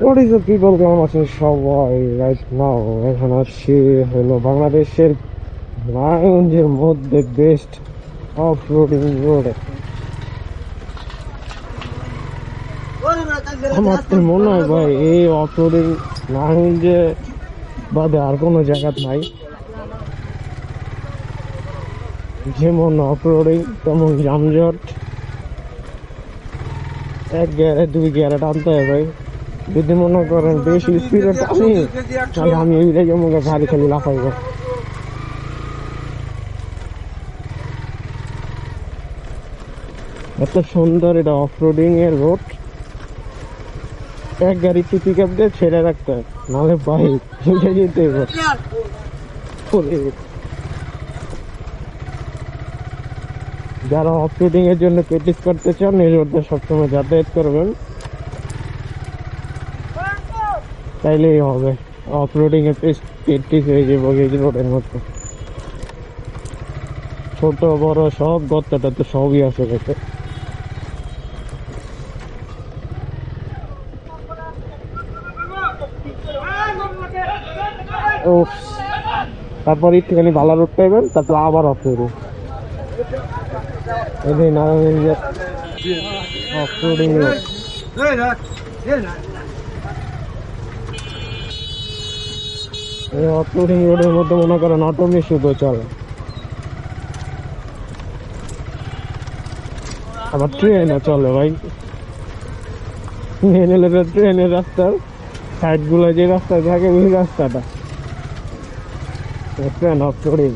What is the people কেমন আছেন সবাই রাইট নাও? এখন আসছি হলো বাংলাদেশের নারায়ণগঞ্জের মধ্যে বেস্ট অফ রোডিং রোডে। আমার তো মনে হয় ভাই এই অফ রোডিং নারায়ণগঞ্জে বাদে আর কোনো জায়গা নাই। যেমন অফ রোডিং তেমন যানজট, এক গিয়ারে দুই গিয়ারে টানতে হয় ভাই। যদি মনে করেন বেশি স্পিডে টানি তাহলে আমি এই লেগে মুখে গাড়ি খালি লাফাইব। এত সুন্দর এটা অফ রোডিং এর রোড, এক গাড়ি পিক আপ দিয়ে ছেড়ে রাখতে হয়, নাহলে বাইক উঠে যেতে হবে। যারা অফ রোডিং এর জন্য প্র্যাকটিস করতে চান এই রোডে সবসময় যাতায়াত করবেন, তাইলেই হবে। অফ রোডিং এর প্র্যাকটিস হয়ে যাবে এই রোডের মধ্যে। ছোট বড় সব গর্তটা তো সবই আছে গেছে। ও তারপর একটুখানি ভালো রোড পাইবেন, তারপর আবার অফ রোডিং। এই নারায়ণগঞ্জের অফ রোডিং রোড। এই অফ রোডিং রোডের মধ্যে মনে করেন অটোমি শুধু চলে, আবার ট্রেনও চলে ভাই। ট্রেনের রাস্তার সাইড গুলো যে রাস্তা থাকে ওই রাস্তাটা ট্রেন অফ রোডিং।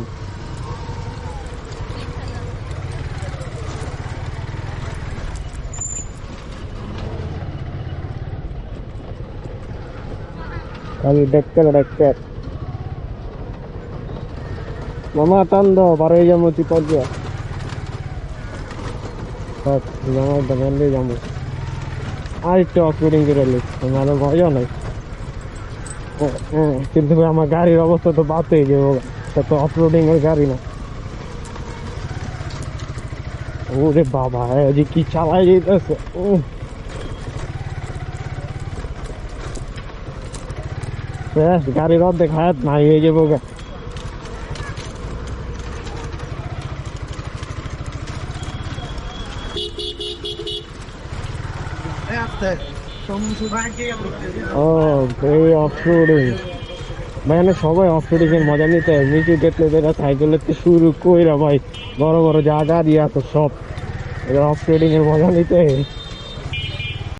খালি ডেক্কার মামা টান দাও বারোই যাবো তুই পর্যা জামাই দোকানে যাবো। আর একটু অফ রোডিং করে আরো ভয়ও নাই। কিন্তু আমার গাড়ির অবস্থা তো বাদ হয়ে যাবো, তো অফ রোডিং এর গাড়ি না। ওরে বাবা যে কি চালাই যেতেছে, গাড়ির অর্ধেক হায়াত নাই হয়ে যাবো। সবাই অফ রোডিং এর মজা নিতে হয়। নিচু দেখলে যেটা সাইকেলের শুরু কইরা ভাই বড় বড় যা গাড়ি আছে সব অফ রোডিং এর মজা নিতে হয়।